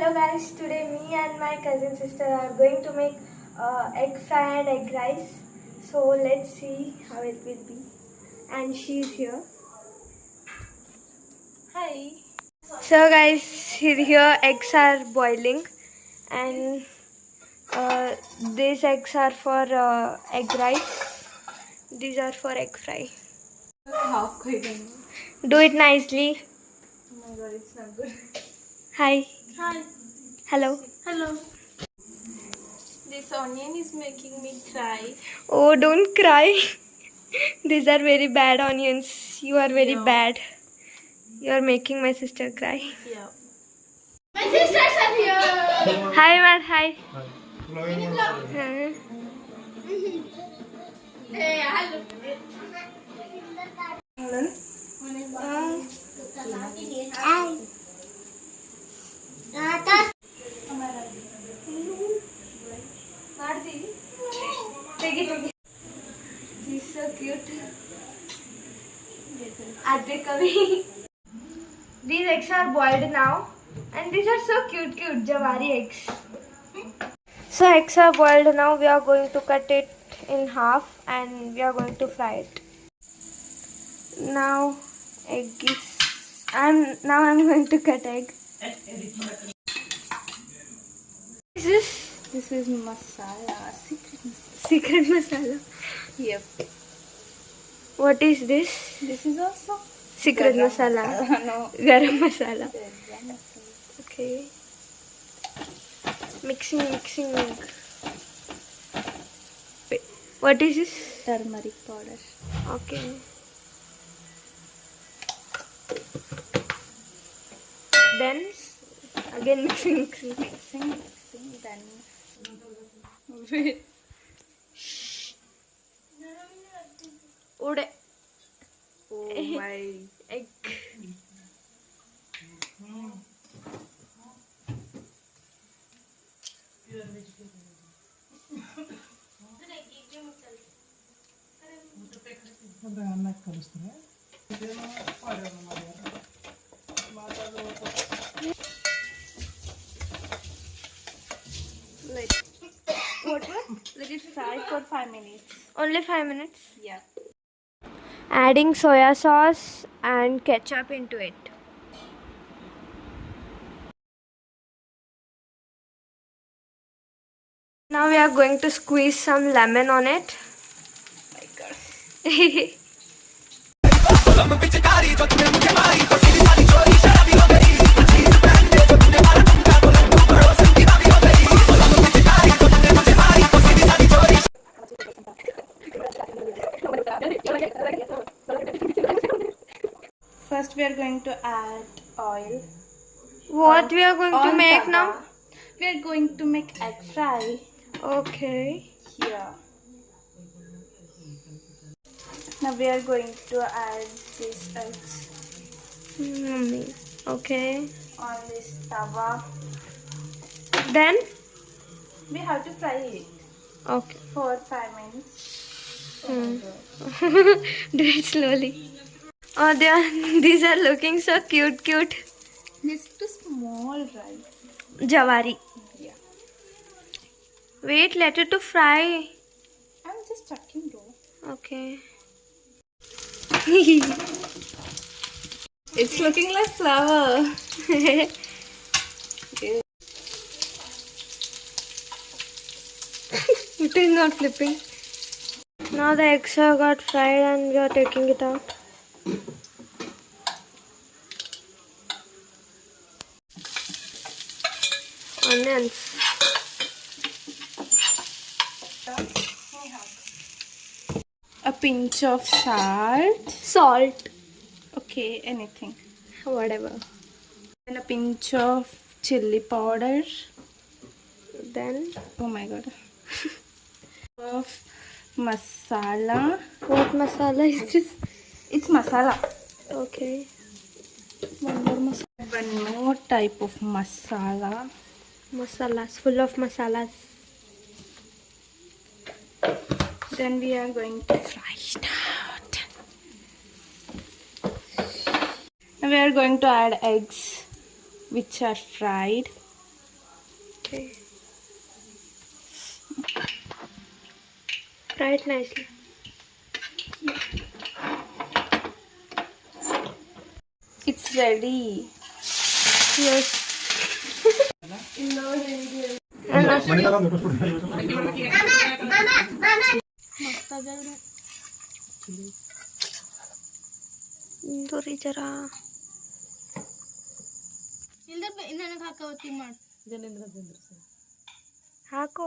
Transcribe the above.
Hello guys, today me and my cousin sister are going to make egg fry and egg rice. So let's see how it will be. And she's here. Hi. So guys, here eggs are boiling and these eggs are for egg rice. These are for egg fry. Do it nicely. Oh my god, it's not good. Hi. Hi. Hello. Hello. This onion is making me cry. Oh, don't cry. These are very bad onions. You are very bad. You are making my sister cry. Yeah. My sisters are here. Hi, man. Hi. Hey, hello. He's so cute. These eggs are boiled now, and these are so cute, Jawari eggs. So eggs are boiled now. We are going to cut it in half, and we are going to fry it. Now, I'm going to cut egg. What is this? This is masala. Secret masala. Yep. What is this? This is also Secret masala. No. Garam masala. Okay. Mixing. Wait, what is this? Turmeric powder. Okay. Then again mixing. Then. Wait. Ude. Oh my. Egg. What? Let it fry for 5 minutes. Only 5 minutes. Yeah. Adding soya sauce and ketchup into it. Now we are going to squeeze some lemon on it. Oh my god. First we are going to add oil. What we are going to On make tawa. now? We are going to make egg fry. Okay. Here. Now we are going to add these eggs Okay. on this tawa. Then? We have to fry it Okay. for 5 minutes. Do it slowly. Oh, these are looking so cute. It's too small, right? Jawari. Yeah. Wait, let it to fry. I'm just checking though. Okay. It's looking like flour. It is not flipping. Now the eggs have got fried and we are taking it out. Onions. A pinch of salt. Salt. Okay, anything. Whatever. And a pinch of chili powder. Then. Oh my god. Of masala. What masala is this? It's masala. Okay. One more type of masala. Masalas. Full of masalas. Then we are going to fry it out. Now we are going to add eggs which are fried. Okay. Fry it nicely. It's ready. Yes. दूरी जरा ಹಾಕು